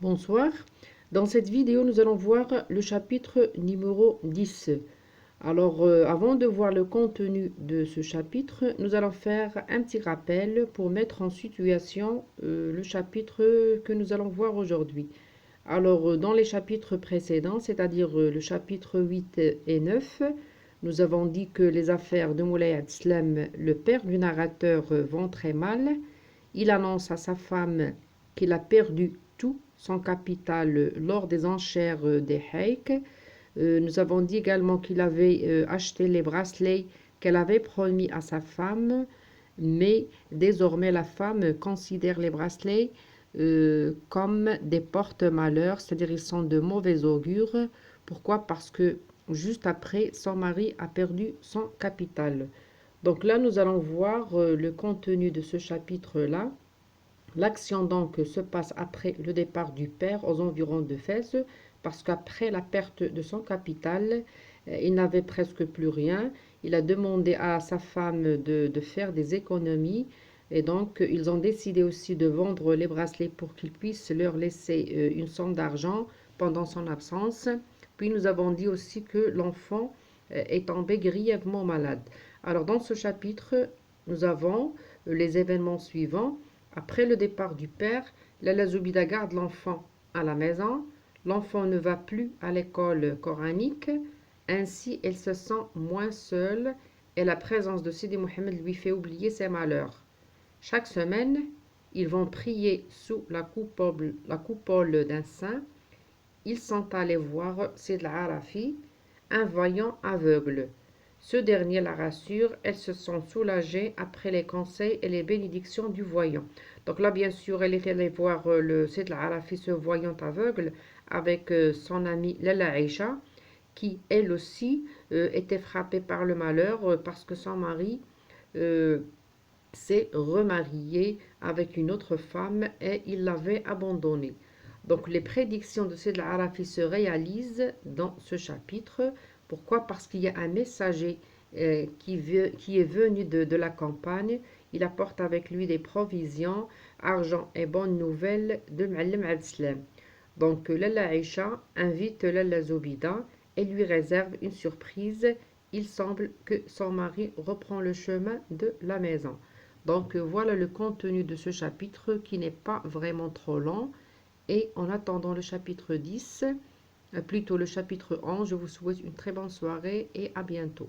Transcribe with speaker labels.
Speaker 1: Bonsoir. Dans cette vidéo, nous allons voir le chapitre numéro 10. Alors, avant de voir le contenu de ce chapitre, nous allons faire un petit rappel pour mettre en situation le chapitre que nous allons voir aujourd'hui. Alors, dans les chapitres précédents, c'est-à-dire le chapitre 8 et 9, nous avons dit que les affaires de Moulay Abdeslam, le père du narrateur, vont très mal. Il annonce à sa femme qu'il a perdu tout son capital lors des enchères des Hayk. Nous avons dit également qu'il avait acheté les bracelets qu'elle avait promis à sa femme, mais désormais la femme considère les bracelets comme des porte-malheur, c'est-à-dire ils sont de mauvais augure. Pourquoi? Parce que juste après, son mari a perdu son capital. Donc là, nous allons voir le contenu de ce chapitre-là. L'action donc se passe après le départ du père aux environs de Fès, parce qu'après la perte de son capital, il n'avait presque plus rien. Il a demandé à sa femme de faire des économies, et donc ils ont décidé aussi de vendre les bracelets pour qu'il puisse leur laisser une somme d'argent pendant son absence. Puis nous avons dit aussi que l'enfant est tombé grièvement malade. Alors dans ce chapitre, nous avons les événements suivants. Après le départ du père, Lala Zoubida garde l'enfant à la maison. L'enfant ne va plus à l'école coranique. Ainsi, elle se sent moins seule et la présence de Sidi Mohamed lui fait oublier ses malheurs. Chaque semaine, ils vont prier sous la coupole d'un saint. Ils sont allés voir Sid al-Arafi, un voyant aveugle. Ce dernier la rassure, elles se sont soulagées après les conseils et les bénédictions du voyant. Donc là, bien sûr, elle est allée voir le Sid al-Arafi, ce voyant aveugle, avec son amie Lala Aïcha, qui elle aussi était frappée par le malheur parce que son mari euh, s'est remarié avec une autre femme et il l'avait abandonnée. Donc les prédictions de Sid al-Arafi se réalisent dans ce chapitre. Pourquoi? Parce qu'il y a un messager qui est venu de la campagne. Il apporte avec lui des provisions, argent et bonnes nouvelles de Ma'allim Abdeslam. Donc Lalla Aïcha invite Lalla Zoubida et lui réserve une surprise. Il semble que son mari reprend le chemin de la maison. Donc voilà le contenu de ce chapitre qui n'est pas vraiment trop long. Et en attendant le chapitre 10, plutôt le chapitre 11, je vous souhaite une très bonne soirée et à bientôt.